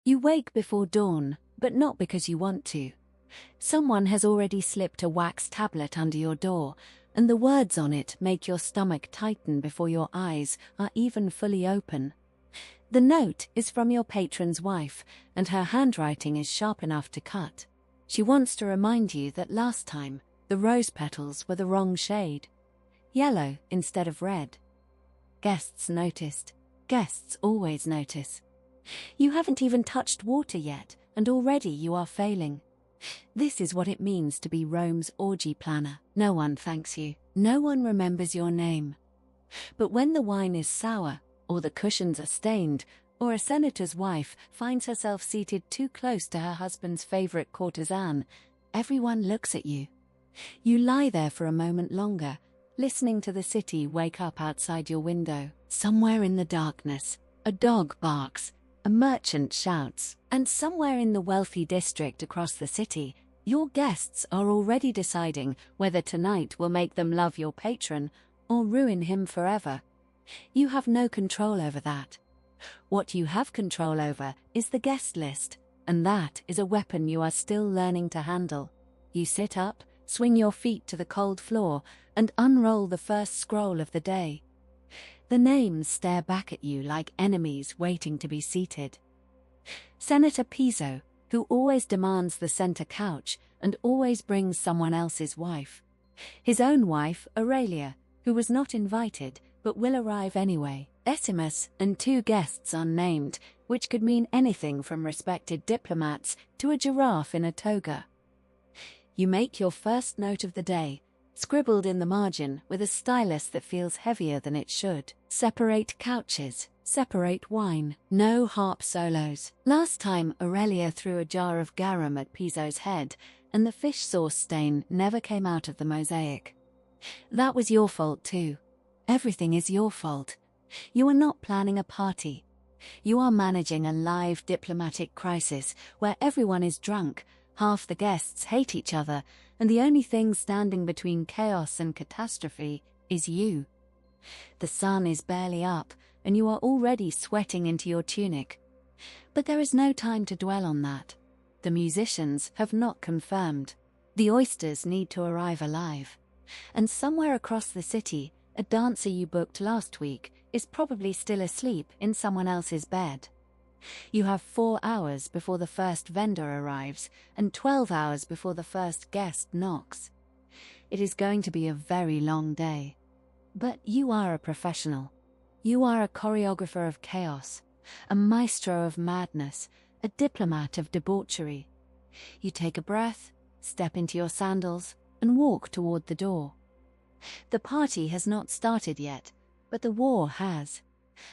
You wake before dawn, but not because you want to. Someone has already slipped a wax tablet under your door, and the words on it make your stomach tighten before your eyes are even fully open. The note is from your patron's wife, and her handwriting is sharp enough to cut. She wants to remind you that last time, the rose petals were the wrong shade. Yellow instead of red. Guests noticed. Guests always notice. You haven't even touched water yet, and already you are failing. This is what it means to be Rome's orgy planner. No one thanks you. No one remembers your name. But when the wine is sour, or the cushions are stained, or a senator's wife finds herself seated too close to her husband's favorite courtesan, everyone looks at you. You lie there for a moment longer, listening to the city wake up outside your window. Somewhere in the darkness, a dog barks, a merchant shouts, and somewhere in the wealthy district across the city, your guests are already deciding whether tonight will make them love your patron or ruin him forever. You have no control over that. What you have control over is the guest list, and that is a weapon you are still learning to handle. You sit up, swing your feet to the cold floor, and unroll the first scroll of the day. The names stare back at you like enemies waiting to be seated. Senator Piso, who always demands the center couch and always brings someone else's wife. His own wife, Aurelia, who was not invited but will arrive anyway. Decimus and 2 guests unnamed, which could mean anything from respected diplomats to a giraffe in a toga. You make your first note of the day, scribbled in the margin with a stylus that feels heavier than it should. Separate couches, separate wine, no harp solos. Last time Aurelia threw a jar of garum at Piso's head, and the fish sauce stain never came out of the mosaic. That was your fault too. Everything is your fault. You are not planning a party. You are managing a live diplomatic crisis where everyone is drunk, half the guests hate each other, and the only thing standing between chaos and catastrophe is you. The sun is barely up, and you are already sweating into your tunic. But there is no time to dwell on that. The musicians have not confirmed. The oysters need to arrive alive. And somewhere across the city, a dancer you booked last week is probably still asleep in someone else's bed. You have 4 hours before the first vendor arrives and 12 hours before the first guest knocks. It is going to be a very long day. But you are a professional. You are a choreographer of chaos, a maestro of madness, a diplomat of debauchery. You take a breath, step into your sandals, and walk toward the door. The party has not started yet, but the war has,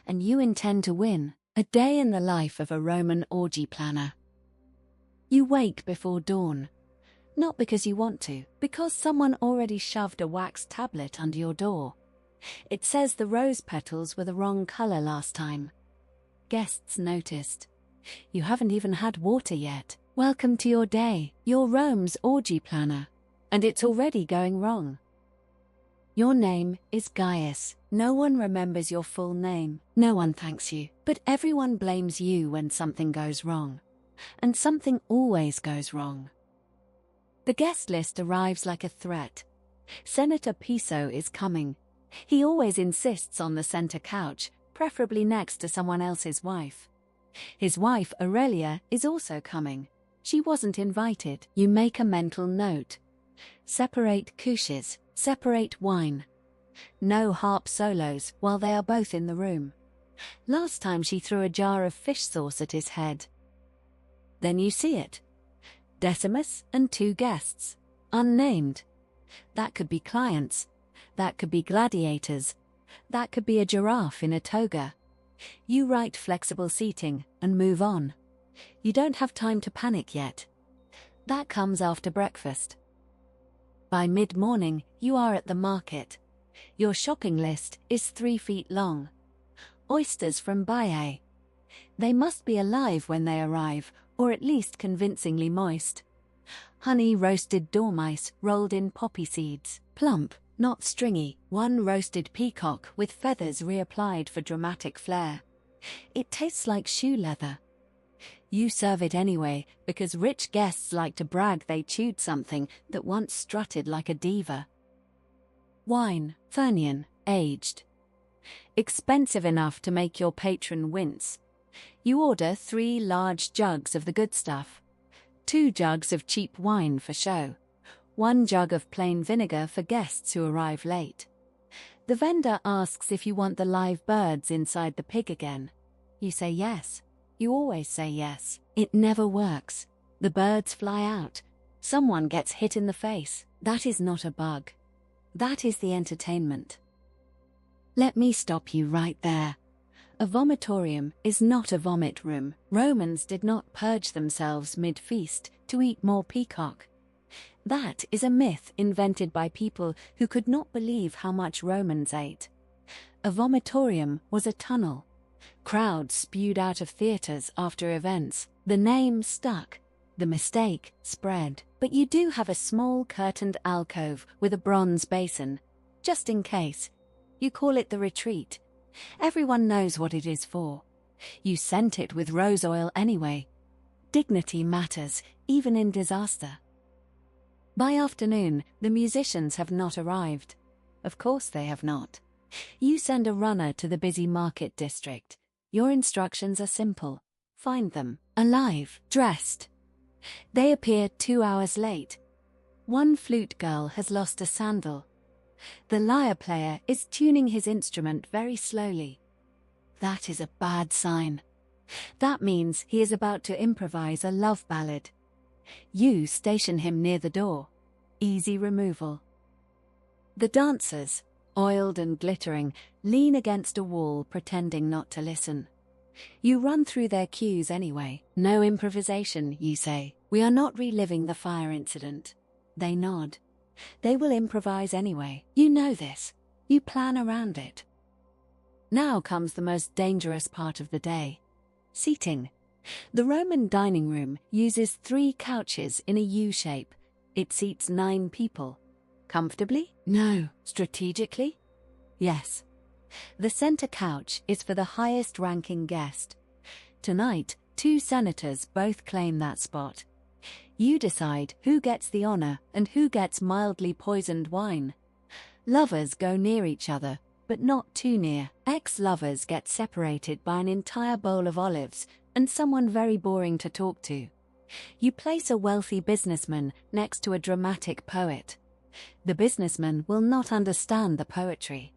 and you intend to win. A day in the life of a Roman orgy planner. You wake before dawn, not because you want to, because someone already shoved a wax tablet under your door. It says the rose petals were the wrong color last time. Guests noticed. You haven't even had water yet. Welcome to your day. You're Rome's orgy planner, and it's already going wrong. Your name is Gaius. No one remembers your full name. No one thanks you. But everyone blames you when something goes wrong. And something always goes wrong. The guest list arrives like a threat. Senator Piso is coming. He always insists on the center couch, preferably next to someone else's wife. His wife, Aurelia, is also coming. She wasn't invited. You make a mental note. Separate couches. Separate wine. No harp solos while they are both in the room. Last time she threw a jar of fish sauce at his head. Then you see it. Decimus and 2 guests. Unnamed. That could be clients. That could be gladiators. That could be a giraffe in a toga. You write flexible seating and move on. You don't have time to panic yet. That comes after breakfast. By mid-morning, you are at the market. Your shopping list is 3 feet long. Oysters from Baiae. They must be alive when they arrive, or at least convincingly moist. Honey roasted dormice rolled in poppy seeds. Plump, not stringy. 1 roasted peacock with feathers reapplied for dramatic flair. It tastes like shoe leather. You serve it anyway, because rich guests like to brag they chewed something that once strutted like a diva. Wine, Fernian, aged. Expensive enough to make your patron wince. You order 3 large jugs of the good stuff. 2 jugs of cheap wine for show. 1 jug of plain vinegar for guests who arrive late. The vendor asks if you want the live birds inside the pig again. You say yes. You always say yes. It never works. The birds fly out. Someone gets hit in the face. That is not a bug. That is the entertainment. Let me stop you right there. A vomitorium is not a vomit room. Romans did not purge themselves mid-feast to eat more peacock. That is a myth invented by people who could not believe how much Romans ate. A vomitorium was a tunnel. Crowds spewed out of theaters after events. The name stuck. The mistake spread. But you do have a small curtained alcove with a bronze basin, just in case. You call it the retreat. Everyone knows what it is for. You scent it with rose oil anyway. Dignity matters, even in disaster. By afternoon, the musicians have not arrived. Of course they have not. You send a runner to the busy market district. Your instructions are simple. Find them, alive, dressed. They appear 2 hours late. One flute girl has lost a sandal. The lyre player is tuning his instrument very slowly. That is a bad sign. That means he is about to improvise a love ballad. You station him near the door. Easy removal. The dancers, oiled and glittering, lean against a wall pretending not to listen. You run through their cues anyway. No improvisation, you say. We are not reliving the fire incident. They nod. They will improvise anyway. You know this. You plan around it. Now comes the most dangerous part of the day. Seating. The Roman dining room uses 3 couches in a U shape. It seats 9 people. Comfortably? No. Strategically? Yes. The center couch is for the highest-ranking guest. Tonight, 2 senators both claim that spot. You decide who gets the honor and who gets mildly poisoned wine. Lovers go near each other, but not too near. Ex-lovers get separated by an entire bowl of olives and someone very boring to talk to. You place a wealthy businessman next to a dramatic poet. The businessman will not understand the poetry.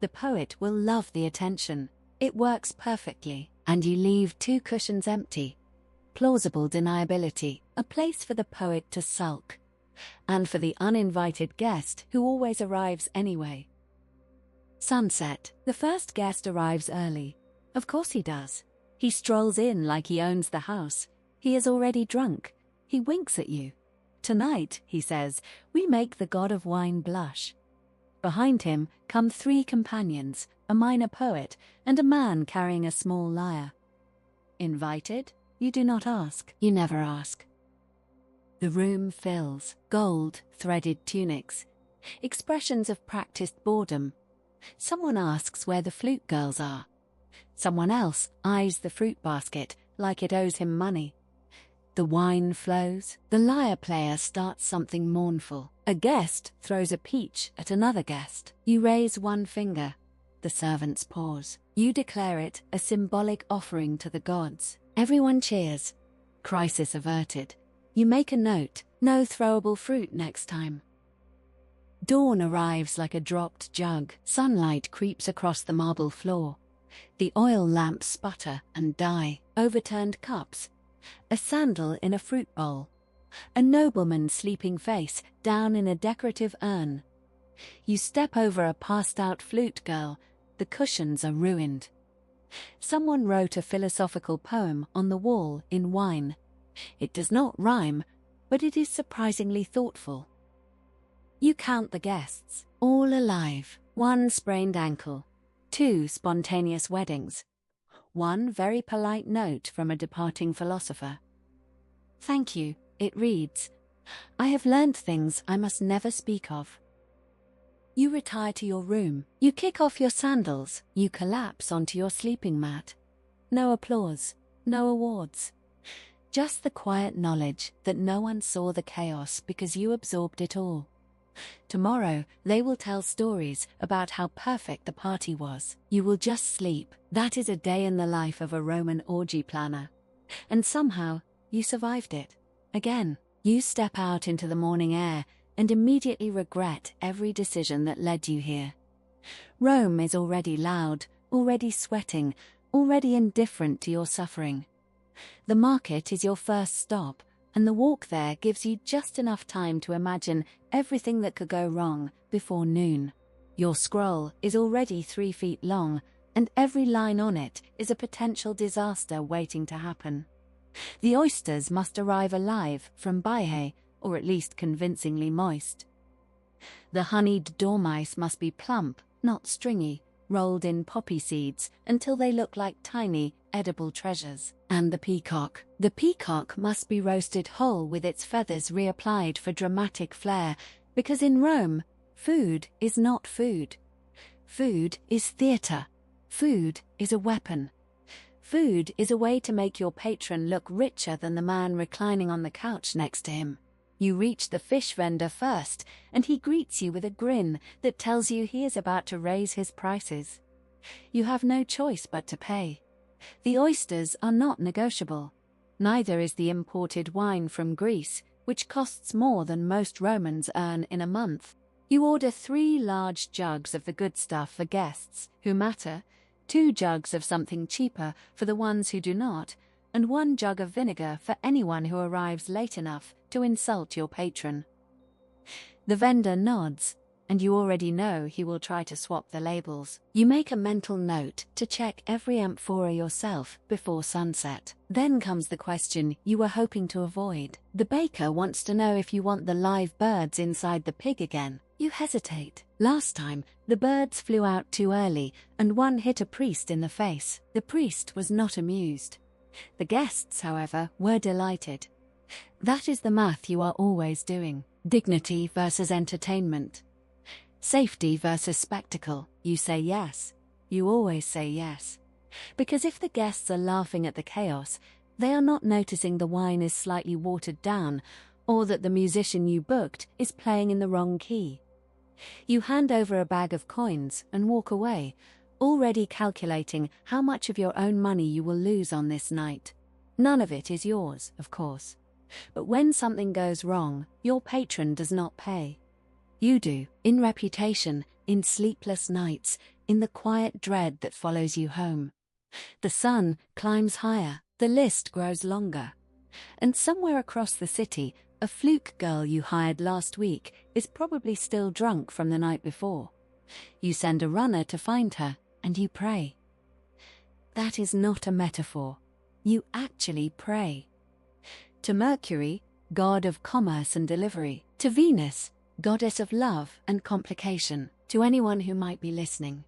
The poet will love the attention. It works perfectly, and you leave 2 cushions empty. Plausible deniability, a place for the poet to sulk, and for the uninvited guest who always arrives anyway. Sunset. The first guest arrives early. Of course he does. He strolls in like he owns the house. He is already drunk. He winks at you. Tonight, he says, we make the god of wine blush. Behind him come 3 companions, a minor poet, and a man carrying a small lyre. Invited? You do not ask. You never ask. The room fills. Gold, threaded tunics. Expressions of practiced boredom. Someone asks where the flute girls are. Someone else eyes the fruit basket like it owes him money. The wine flows. The lyre player starts something mournful. A guest throws a peach at another guest. You raise 1 finger. The servants pause. You declare it a symbolic offering to the gods. Everyone cheers. Crisis averted. You make a note. No throwable fruit next time. Dawn arrives like a dropped jug. Sunlight creeps across the marble floor. The oil lamps sputter and die. Overturned cups. A sandal in a fruit bowl. A nobleman's sleeping face down in a decorative urn. You step over a passed-out flute girl. The cushions are ruined. Someone wrote a philosophical poem on the wall in wine. It does not rhyme, but it is surprisingly thoughtful. You count the guests, all alive. 1 sprained ankle. 2 spontaneous weddings. 1 very polite note from a departing philosopher. Thank you, it reads. I have learnt things I must never speak of. You retire to your room. You kick off your sandals. You collapse onto your sleeping mat. No applause. No awards. Just the quiet knowledge that no one saw the chaos because you absorbed it all. Tomorrow, they will tell stories about how perfect the party was. You will just sleep. That is a day in the life of a Roman orgy planner. And somehow, you survived it. Again, you step out into the morning air and immediately regret every decision that led you here. Rome is already loud, already sweating, already indifferent to your suffering. The market is your first stop, and the walk there gives you just enough time to imagine everything that could go wrong before noon. Your scroll is already 3 feet long, and every line on it is a potential disaster waiting to happen. The oysters must arrive alive from Baiae, or at least convincingly moist. The honeyed dormice must be plump, not stringy, rolled in poppy seeds until they look like tiny, edible treasures. And the peacock must be roasted whole with its feathers reapplied for dramatic flair, because in Rome, food is not food. Food is theatre. Food is a weapon. Food is a way to make your patron look richer than the man reclining on the couch next to him. You reach the fish vendor first, and he greets you with a grin that tells you he is about to raise his prices. You have no choice but to pay. The oysters are not negotiable. Neither is the imported wine from Greece, which costs more than most Romans earn in a month. You order 3 large jugs of the good stuff for guests who matter, 2 jugs of something cheaper for the ones who do not, and 1 jug of vinegar for anyone who arrives late enough to insult your patron. The vendor nods, and you already know he will try to swap the labels. You make a mental note to check every amphora yourself before sunset. Then comes the question you were hoping to avoid. The baker wants to know if you want the live birds inside the pig again. You hesitate. Last time, the birds flew out too early, and one hit a priest in the face. The priest was not amused. The guests, however, were delighted. That is the math you are always doing. Dignity versus entertainment. Safety versus spectacle. You say yes. You always say yes. Because if the guests are laughing at the chaos, they are not noticing the wine is slightly watered down, or that the musician you booked is playing in the wrong key. You hand over a bag of coins and walk away, already calculating how much of your own money you will lose on this night. None of it is yours, of course. But when something goes wrong, your patron does not pay. You do, in reputation, in sleepless nights, in the quiet dread that follows you home. The sun climbs higher, the list grows longer. And somewhere across the city, a fluke girl you hired last week is probably still drunk from the night before. You send a runner to find her, and you pray. That is not a metaphor. You actually pray. To Mercury, god of commerce and delivery. To Venus, goddess of love and complication. To anyone who might be listening.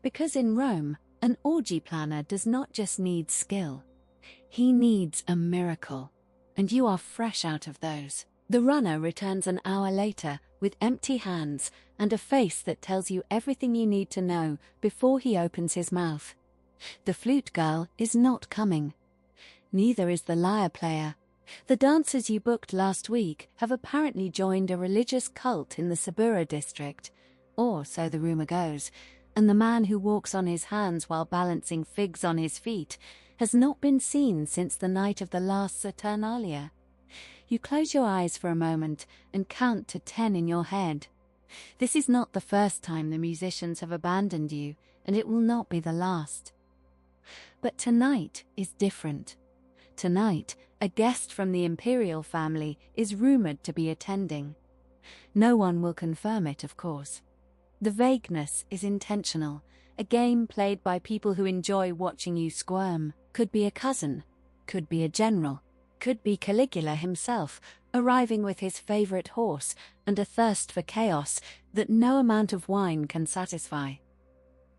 Because in Rome, an orgy planner does not just need skill. He needs a miracle. And you are fresh out of those. The runner returns an hour later with empty hands and a face that tells you everything you need to know before he opens his mouth. The flute girl is not coming. Neither is the lyre player. The dancers you booked last week have apparently joined a religious cult in the Subura district, or so the rumor goes, and the man who walks on his hands while balancing figs on his feet has not been seen since the night of the last Saturnalia. You close your eyes for a moment and count to 10 in your head. This is not the first time the musicians have abandoned you, and it will not be the last. But tonight is different. Tonight, a guest from the imperial family is rumored to be attending. No one will confirm it, of course. The vagueness is intentional, a game played by people who enjoy watching you squirm. Could be a cousin, could be a general, could be Caligula himself, arriving with his favorite horse and a thirst for chaos that no amount of wine can satisfy.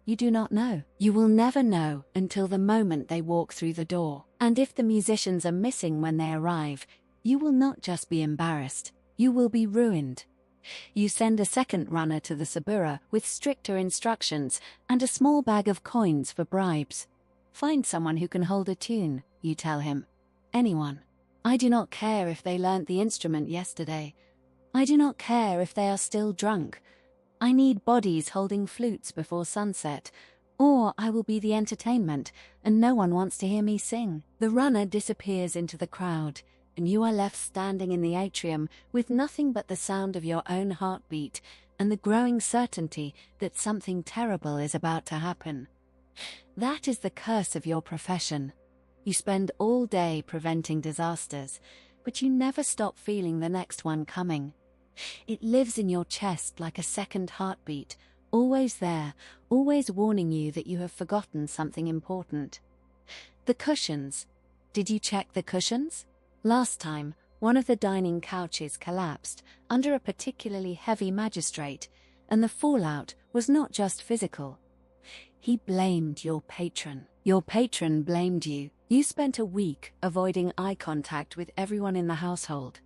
You do not know. You will never know until the moment they walk through the door. And if the musicians are missing when they arrive, you will not just be embarrassed, you will be ruined. You send a second runner to the Subura with stricter instructions and a small bag of coins for bribes. Find someone who can hold a tune, you tell him. anyone. I do not care if they learnt the instrument yesterday. I do not care if they are still drunk. I need bodies holding flutes before sunset, or I will be the entertainment, and no one wants to hear me sing. The runner disappears into the crowd, and you are left standing in the atrium with nothing but the sound of your own heartbeat and the growing certainty that something terrible is about to happen. That is the curse of your profession. You spend all day preventing disasters, but you never stop feeling the next one coming. It lives in your chest like a second heartbeat, always there, always warning you that you have forgotten something important. The cushions. Did you check the cushions? Last time, one of the dining couches collapsed under a particularly heavy magistrate, and the fallout was not just physical. He blamed your patron. Your patron blamed you. You spent a week avoiding eye contact with everyone in the household.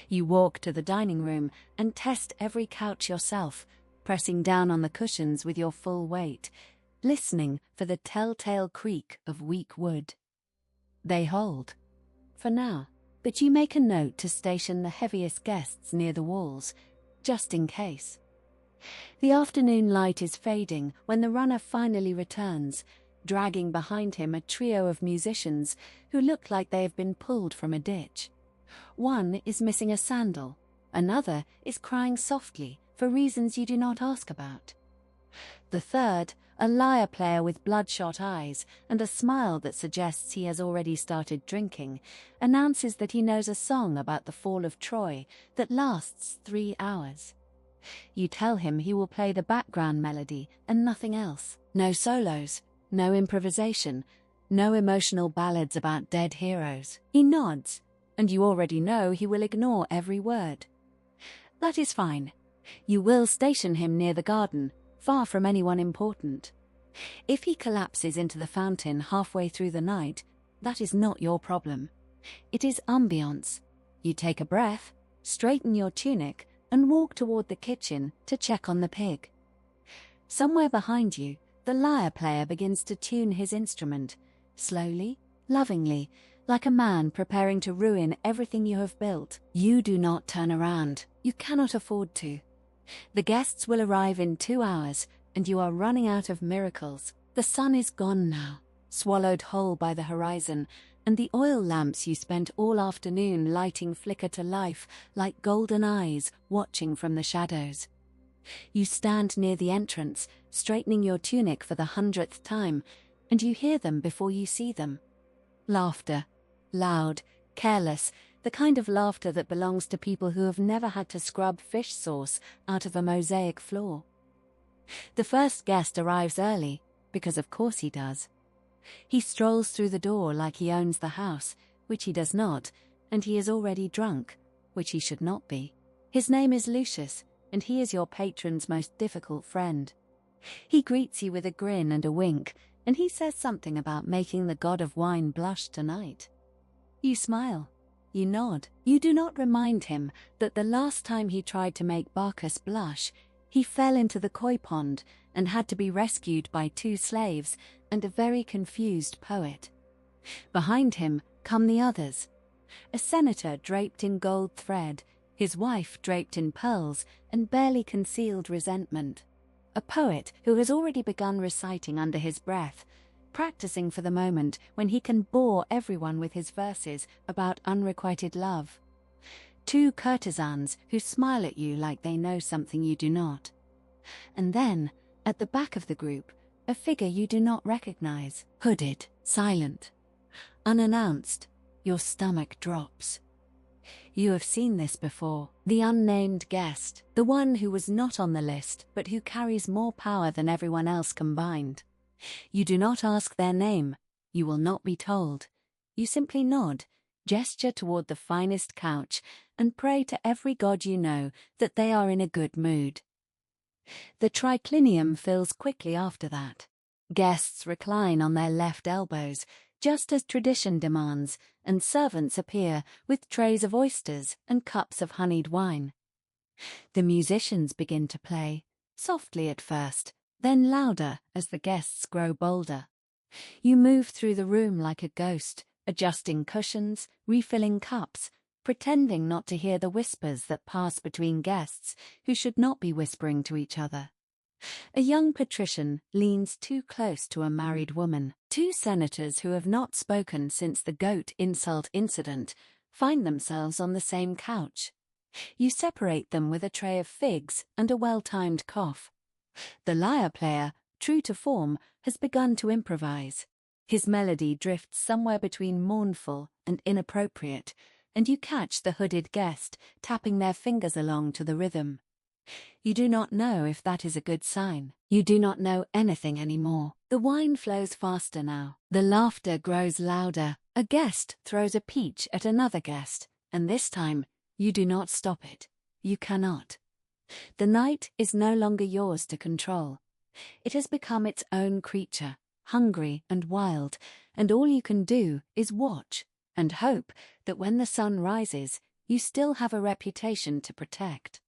You walk to the dining room and test every couch yourself, pressing down on the cushions with your full weight, listening for the telltale creak of weak wood. They hold. For now. But you make a note to station the heaviest guests near the walls, just in case. The afternoon light is fading when the runner finally returns, dragging behind him a trio of musicians who look like they have been pulled from a ditch. One is missing a sandal, another is crying softly for reasons you do not ask about. The third, a lyre player with bloodshot eyes and a smile that suggests he has already started drinking, announces that he knows a song about the fall of Troy that lasts 3 hours. You tell him he will play the background melody and nothing else. No solos, no improvisation, no emotional ballads about dead heroes. He nods, and you already know he will ignore every word. That is fine. You will station him near the garden, far from anyone important. If he collapses into the fountain halfway through the night, that is not your problem. It is ambiance. You take a breath, straighten your tunic, and walk toward the kitchen to check on the pig. Somewhere behind you, the lyre player begins to tune his instrument, slowly, lovingly, like a man preparing to ruin everything you have built. You do not turn around. You cannot afford to. The guests will arrive in 2 hours, and you are running out of miracles. The sun is gone now, swallowed whole by the horizon, and the oil lamps you spent all afternoon lighting flicker to life like golden eyes watching from the shadows. You stand near the entrance, straightening your tunic for the 100th time, and you hear them before you see them. Laughter. Loud, careless, the kind of laughter that belongs to people who have never had to scrub fish sauce out of a mosaic floor. The first guest arrives early, because of course he does. He strolls through the door like he owns the house, which he does not, and he is already drunk, which he should not be. His name is Lucius, and he is your patron's most difficult friend. He greets you with a grin and a wink, and he says something about making the god of wine blush tonight. You smile. You nod. You do not remind him that the last time he tried to make Bacchus blush, he fell into the koi pond and had to be rescued by 2 slaves and a very confused poet. Behind him come the others. A senator draped in gold thread, his wife draped in pearls and barely concealed resentment. A poet who has already begun reciting under his breath, practicing for the moment when he can bore everyone with his verses about unrequited love. 2 courtesans who smile at you like they know something you do not. And then, at the back of the group, a figure you do not recognize, hooded, silent, unannounced. Your stomach drops. You have seen this before. The unnamed guest, the one who was not on the list but who carries more power than everyone else combined. You do not ask their name. You will not be told. You simply nod, gesture toward the finest couch, and pray to every god you know that they are in a good mood. The triclinium fills quickly after that. Guests recline on their left elbows, just as tradition demands, and servants appear with trays of oysters and cups of honeyed wine. The musicians begin to play, softly at first, then louder as the guests grow bolder. You move through the room like a ghost, adjusting cushions, refilling cups, pretending not to hear the whispers that pass between guests who should not be whispering to each other. A young patrician leans too close to a married woman. Two senators who have not spoken since the goat insult incident find themselves on the same couch. You separate them with a tray of figs and a well-timed cough. The lyre player, true to form, has begun to improvise. His melody drifts somewhere between mournful and inappropriate, and you catch the hooded guest tapping their fingers along to the rhythm. You do not know if that is a good sign. You do not know anything anymore. The wine flows faster now. The laughter grows louder. A guest throws a peach at another guest, and this time you do not stop it. You cannot. The night is no longer yours to control. It has become its own creature, hungry and wild, and all you can do is watch and hope that when the sun rises, you still have a reputation to protect.